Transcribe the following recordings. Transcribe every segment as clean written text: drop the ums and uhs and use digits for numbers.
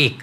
1,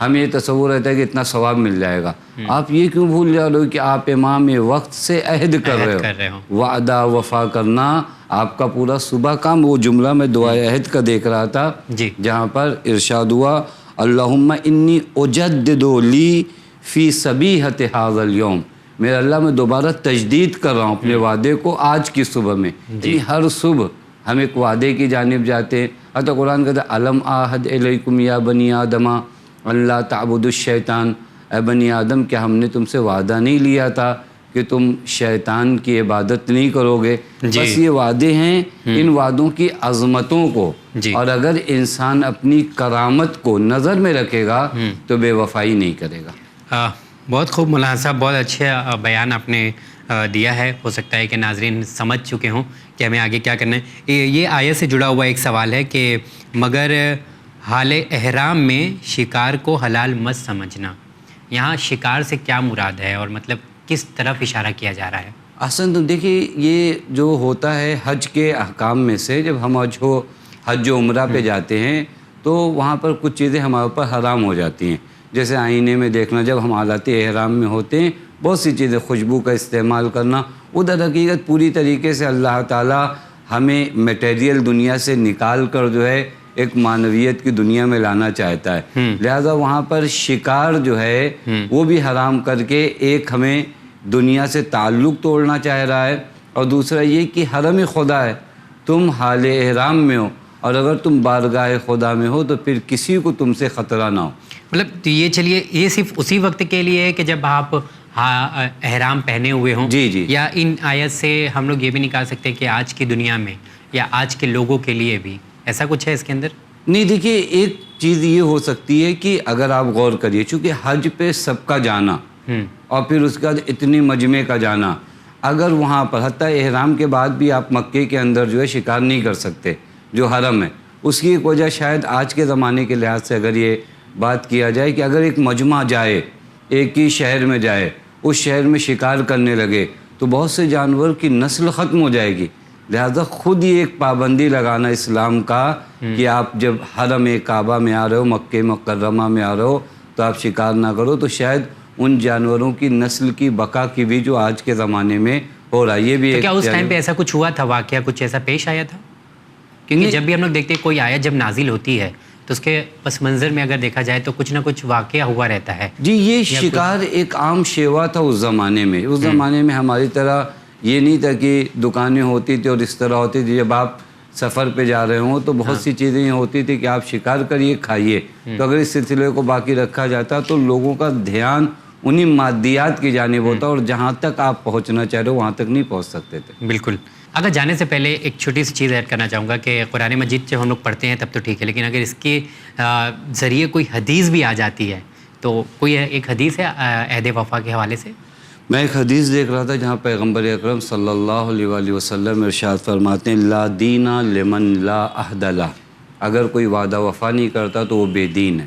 ہمیں یہ تصور رہتا ہے کہ اتنا ثواب مل جائے گا. آپ یہ کیوں بھول جا رہے ہو کہ آپ امام وقت سے عہد کر رہے ہو. وعدہ وفا کرنا آپ کا پورا صبح کام. وہ جملہ میں دعائے عہد کا دیکھ رہا تھا جہاں پر ارشاد ہوا اللہم انی اجدد لی فی صبیحۃ ھذا اليوم. میرا اللہ میں دوبارہ تجدید کر رہا ہوں اپنے وعدے کو آج کی صبح میں. یعنی ہر صبح ہم ایک وعدے کی جانب جاتے ہیں. حتی قرآن کہتا ہے الم عہد الیکم یا بنی آدم اللہ تعبدوا الشیطان. اے بنی آدم کیا ہم نے تم سے وعدہ نہیں لیا تھا کہ تم شیطان کی عبادت نہیں کرو گے. بس یہ وعدے ہیں. ان وعدوں کی عظمتوں کو اور اگر انسان اپنی کرامت کو نظر میں رکھے گا تو بے وفائی نہیں کرے گا. بہت خوب مولانا صاحب، بہت اچھا بیان آپ نے دیا ہے. ہو سکتا ہے کہ ناظرین سمجھ چکے ہوں کہ ہمیں آگے کیا کرنا ہے. یہ آیت سے جڑا ہوا ایک سوال ہے کہ مگر حال احرام میں شکار کو حلال مت سمجھنا، یہاں شکار سے کیا مراد ہے اور مطلب کس طرف اشارہ کیا جا رہا ہے؟ اصل تو دیکھیے یہ جو ہوتا ہے حج کے احکام میں سے، جب ہم حج و عمرہ پہ جاتے ہیں تو وہاں پر کچھ چیزیں ہمارے اوپر حرام ہو جاتی ہیں. جیسے آئینے میں دیکھنا، جب ہم حالات احرام میں ہوتے ہیں بہت سی چیزیں، خوشبو کا استعمال کرنا. ادھر حقیقت پوری طریقے سے اللہ تعالیٰ ہمیں میٹیریل دنیا سے نکال کر جو ہے ایک معنویت کی دنیا میں لانا چاہتا ہے. لہٰذا وہاں پر شکار جو ہے وہ بھی حرام کر کے ایک ہمیں دنیا سے تعلق توڑنا چاہ رہا ہے، اور دوسرا یہ کہ حرم خدا ہے، تم حال احرام میں ہو اور اگر تم بارگاہ خدا میں ہو تو پھر کسی کو تم سے خطرہ نہ ہو. مطلب یہ چلیے یہ صرف اسی وقت کے لیے ہے کہ جب آپ احرام پہنے ہوئے ہوں، یا ان آیت سے ہم لوگ یہ بھی نکال سکتے ہیں کہ آج کی دنیا میں یا آج کے لوگوں کے لیے بھی ایسا کچھ ہے اس کے اندر؟ نہیں، دیکھیے ایک چیز یہ ہو سکتی ہے کہ اگر آپ غور کریے، چونکہ حج پہ سب کا جانا اور پھر اس کے بعد اتنی مجمع کا جانا، اگر وہاں پر حتیٰ احرام کے بعد بھی آپ مکے کے اندر جو ہے شکار نہیں کر سکتے جو حرم ہے، اس کی ایک وجہ شاید آج کے زمانے کے لحاظ سے اگر یہ بات کیا جائے کہ اگر ایک مجمع جائے، ایک ہی شہر میں جائے، اس شہر میں شکار کرنے لگے تو بہت سے جانور کی نسل ختم ہو جائے گی. لہذا خود ہی ایک پابندی لگانا اسلام کا کہ آپ جب حرم کعبہ میں آ رہے ہو، مکہ مکرمہ میں آ رہے ہو تو آپ شکار نہ کرو، تو شاید ان جانوروں کی نسل کی بقا کی بھی جو آج کے زمانے میں ہو رہا ہے. یہ بھی کیا اس ٹائم پہ ایسا کچھ ہوا تھا، واقعہ کچھ ایسا پیش آیا تھا؟ کیونکہ جب بھی ہم لوگ دیکھتے ہیں کوئی آیت جب نازل ہوتی ہے تو اس کے پس منظر میں اگر دیکھا جائے تو کچھ نہ کچھ واقعہ ہوا رہتا ہے. جی، یہ شکار ایک عام شیوا تھا اس زمانے میں. اس زمانے میں ہماری طرح یہ نہیں تھا کہ دکانیں ہوتی تھی اور اس طرح ہوتی تھی. جب آپ سفر پہ جا رہے ہوں تو بہت سی چیزیں یہ ہوتی تھی کہ آپ شکار کریے، کھائیے. تو اگر اس سلسلے کو باقی رکھا جاتا تو لوگوں کا دھیان انہی مادیات کی جانب ہوتا اور جہاں تک آپ پہنچنا چاہ رہے ہو وہاں تک نہیں پہنچ سکتے تھے. بالکل. اگر جانے سے پہلے ایک چھوٹی سی چیز ایڈ کرنا چاہوں گا کہ قرآن مجید جب ہم لوگ پڑھتے ہیں تب تو ٹھیک ہے، لیکن اگر اس کے ذریعے کوئی حدیث بھی آ جاتی ہے تو کوئی ایک حدیث ہے عہد وفا کے حوالے سے؟ میں ایک حدیث دیکھ رہا تھا جہاں پیغمبر اکرم صلی اللہ علیہ وآلہ وسلم ارشاد فرماتے ہیں لا دین لمن لا عہد لہ. اگر کوئی وعدہ وفا نہیں کرتا تو وہ بے دین ہے.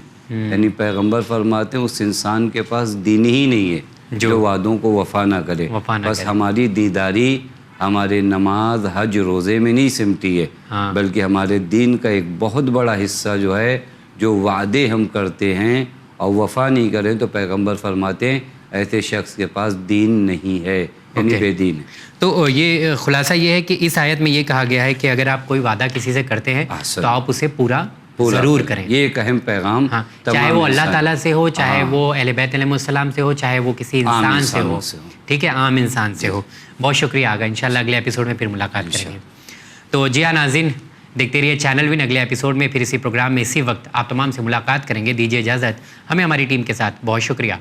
یعنی پیغمبر فرماتے ہیں اس انسان کے پاس دین ہی نہیں ہے جو وعدوں کو وفا نہ کرے. بس ہماری دینداری ہمارے نماز حج روزے میں نہیں سمتی ہے، بلکہ ہمارے دین کا ایک بہت بڑا حصہ جو ہے جو وعدے ہم کرتے ہیں اور وفا نہیں کریں تو پیغمبر فرماتے ہیں ایسے شخص کے پاس دین نہیں ہے، یعنی بے دین ہے. تو یہ خلاصہ یہ ہے کہ اس آیت میں یہ کہا گیا ہے کہ اگر آپ کوئی وعدہ کسی سے کرتے ہیں تو آپ اسے پورا ضرور کریں. یہ ایک اہم پیغام، چاہے وہ اللہ تعالیٰ سے ہو، چاہے وہ اہل بیت علیہ السلام سے ہو، چاہے وہ کسی انسان سے ہو، ٹھیک ہے، عام انسان سے ہو. بہت شکریہ آگا. انشاءاللہ اگلے ایپیسوڈ میں پھر ملاقات کریں گے. تو جی ہاں ناظرین، دیکھتے رہیے چینل ون. اگلے ایپیسوڈ میں پھر اسی پروگرام میں اسی وقت آپ تمام سے ملاقات کریں گے. دیجیے اجازت ہمیں ہماری ٹیم کے ساتھ. بہت شکریہ.